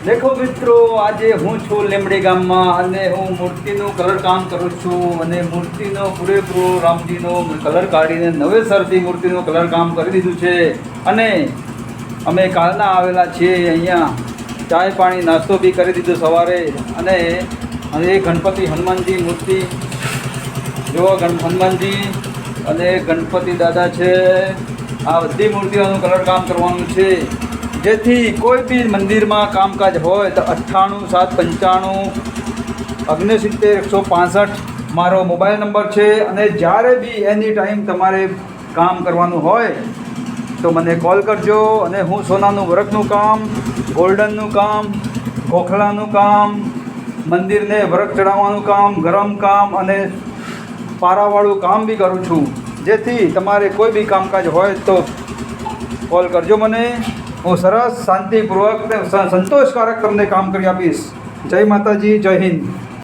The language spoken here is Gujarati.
દેખો મિત્રો, આજે હું છું લીંબડી ગામમાં અને હું મૂર્તિનું કલર કામ કરું છું અને મૂર્તિનો પૂરેપૂરો રામજીનો કલર કાઢીને નવેસરથી મૂર્તિનું કલર કામ કરી દીધું છે. અને અમે કાલના આવેલા છીએ અહીંયા. ચાય પાણી નાસ્તો બી કરી દીધો સવારે. અને એ ગણપતિ હનુમાનજી મૂર્તિ જો હનુમાનજી અને ગણપતિ દાદા છે. આ બધી મૂર્તિઓનું કલર કામ કરવાનું છે, જેથી કોઈ બી મંદિરમાં કામકાજ હોય તો 98 795 69 165 મારો મોબાઈલ નંબર છે. અને જ્યારે બી એની ટાઈમ તમારે કામ કરવાનું હોય તો મને કોલ કરજો. અને હું સોનાનું વર્કનું કામ, ગોલ્ડનનું કામ, ખોખલાનું કામ, મંદિરને વર્ક ચડાવવાનું કામ, ગરમ કામ અને પારાવાળું કામ બી કરું છું. જેથી તમારે કોઈ બી કામકાજ હોય તો કોલ કરજો મને. હું સરસ શાંતિપૂર્વક સંતોષકારક તમને કામ કરી આપીશ. જય માતાજી, જય હિન્દ.